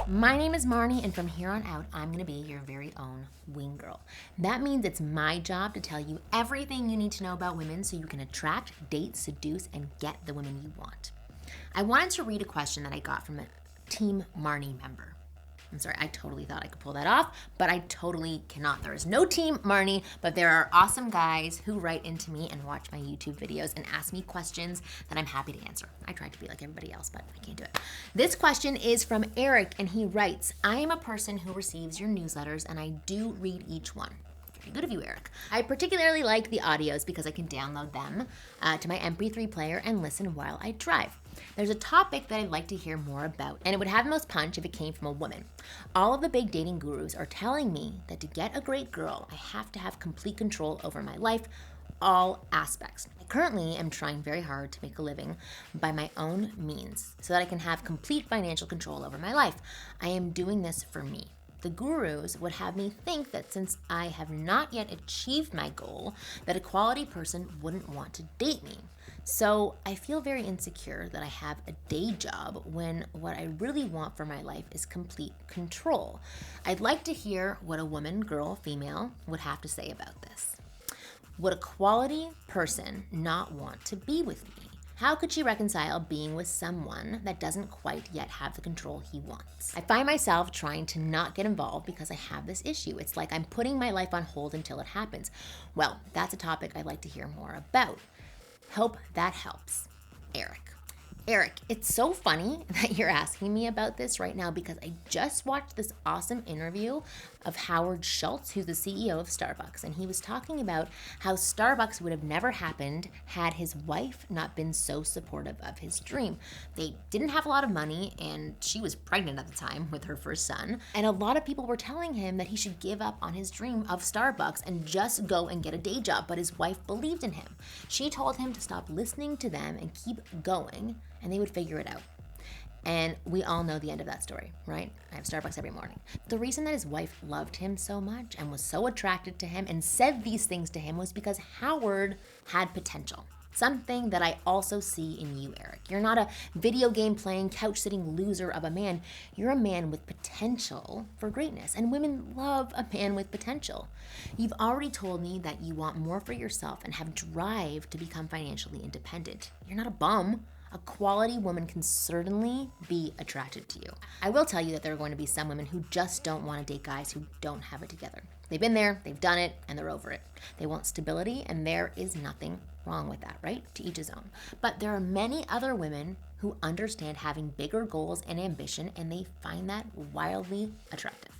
My name is Marni, and from here on out, I'm gonna be your very own wing girl. That means it's my job to tell you everything you need to know about women so you can attract, date, seduce, and get the women you want. I wanted to read a question that I got from a Team Marni member. I'm sorry, I totally thought I could pull that off, but I totally cannot. There is no Team Marni, but there are awesome guys who write into me and watch my YouTube videos and ask me questions that I'm happy to answer. I tried to be like everybody else, but I can't do it. This question is from Eric, and he writes, I am a person who receives your newsletters, and I do read each one. Very good of you, Eric. I particularly like the audios because I can download them to my MP3 player and listen while I drive. There's a topic that I'd like to hear more about, and it would have the most punch if it came from a woman. All of the big dating gurus are telling me that to get a great girl, I have to have complete control over my life, all aspects. I currently am trying very hard to make a living by my own means so that I can have complete financial control over my life. I am doing this for me. The gurus would have me think that since I have not yet achieved my goal, that a quality person wouldn't want to date me. So I feel very insecure that I have a day job when what I really want for my life is complete control. I'd like to hear what a woman, girl, female would have to say about this. Would a quality person not want to be with me? How could she reconcile being with someone that doesn't quite yet have the control he wants? I find myself trying to not get involved because I have this issue. It's like I'm putting my life on hold until it happens. Well, that's a topic I'd like to hear more about. Hope that helps. Eric. Eric, it's so funny that you're asking me about this right now because I just watched this awesome interview of Howard Schultz, who's the CEO of Starbucks, and he was talking about how Starbucks would have never happened had his wife not been so supportive of his dream. They didn't have a lot of money, and she was pregnant at the time with her first son, and a lot of people were telling him that he should give up on his dream of Starbucks and just go and get a day job, but his wife believed in him. She told him to stop listening to them and keep going, and they would figure it out. And we all know the end of that story, right? I have Starbucks every morning. The reason that his wife loved him so much and was so attracted to him and said these things to him was because Howard had potential. Something that I also see in you, Eric. You're not a video game playing, couch sitting loser of a man. You're a man with potential for greatness, and women love a man with potential. You've already told me that you want more for yourself and have drive to become financially independent. You're not a bum. A quality woman can certainly be attracted to you. I will tell you that there are going to be some women who just don't want to date guys who don't have it together. They've been there, they've done it, and they're over it. They want stability, and there is nothing wrong with that, right? To each his own. But there are many other women who understand having bigger goals and ambition, and they find that wildly attractive.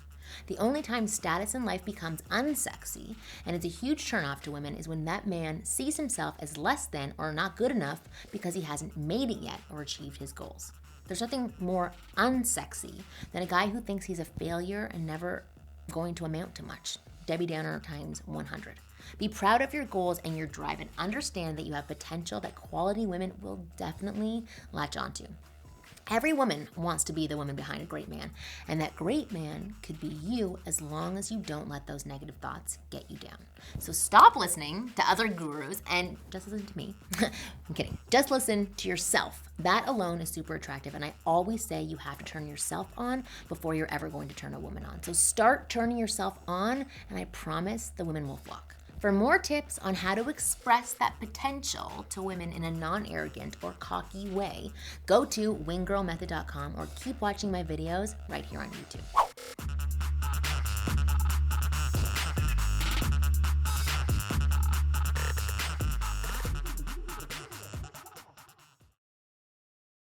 The only time status in life becomes unsexy and it's a huge turnoff to women is when that man sees himself as less than or not good enough because he hasn't made it yet or achieved his goals. There's nothing more unsexy than a guy who thinks he's a failure and never going to amount to much. Debbie Downer times 100. Be proud of your goals and your drive and understand that you have potential that quality women will definitely latch onto. Every woman wants to be the woman behind a great man, and that great man could be you as long as you don't let those negative thoughts get you down. So stop listening to other gurus and just listen to me. I'm kidding. Just listen to yourself. That alone is super attractive, and I always say you have to turn yourself on before you're ever going to turn a woman on. So start turning yourself on, and I promise the women will flock. For more tips on how to express that potential to women in a non-arrogant or cocky way, go to winggirlmethod.com or keep watching my videos right here on YouTube.